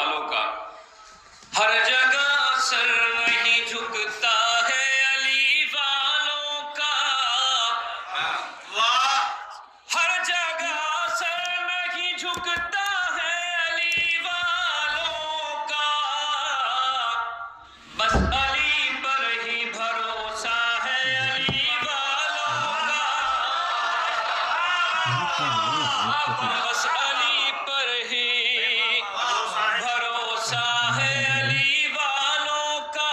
والوں کا، ہر جگہ سر نہیں جھکتا ہے علی والوں کا، ہر جگہ سر نہیں جھکتا ہے علی والوں کا، بس علی پر ہی بھروسہ ہے علی والوں کا، بس علی پر ہی بھروسہ ہے علی والوں کا،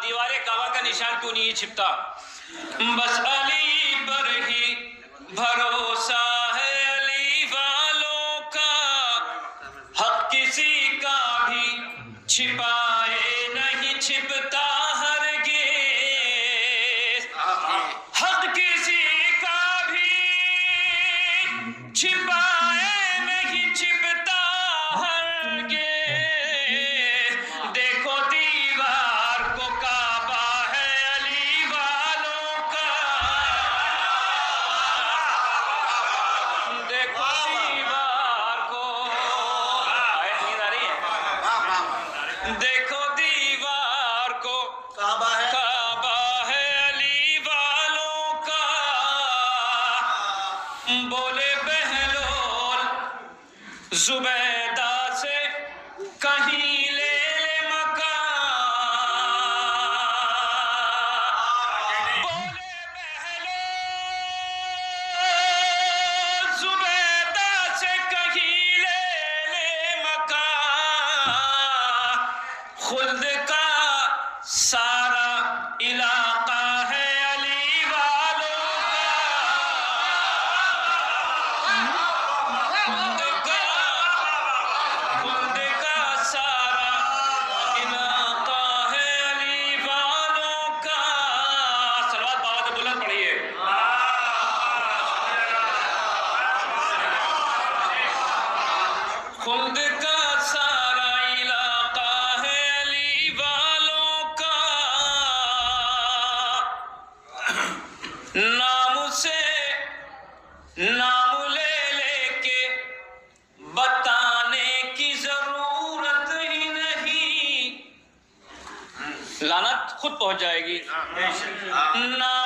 دیوار کعبہ کا نشان کیوں نہیں چھپتا؟ بس علی پر ہی بھروسہ ہے علی والوں کا، حق کسی کا بھی چھپائے نہیں چھپتا ہرگز، حق کسی کا بھی چھپائے نہیں چھپتا ہرگز، دیکھو دیوار کو کعبہ ہے علی والوں کا، دیکھو دیوار کو، آیت نیند آ رہی ہے؟ دیکھو دیوار کو کعبہ ہے علی والوں کا، بولے بہلول زبیدہ سے کہیں لے لے مکان، بولے بہلول زبیدہ سے کہیں لے لے مکان، خلد کا سارا علاقہ ہے علی والوں کا، خلد کا سارا علاقہ ہے علی والوں کا، صلوات بابا بلند پڑھیے، خلد کا سارا علاقہ ہے علی والوں کا، نام سے نام لے لے کے بتانے کی ضرورت ہی نہیں، لعنت خود پہنچ جائے گی، نام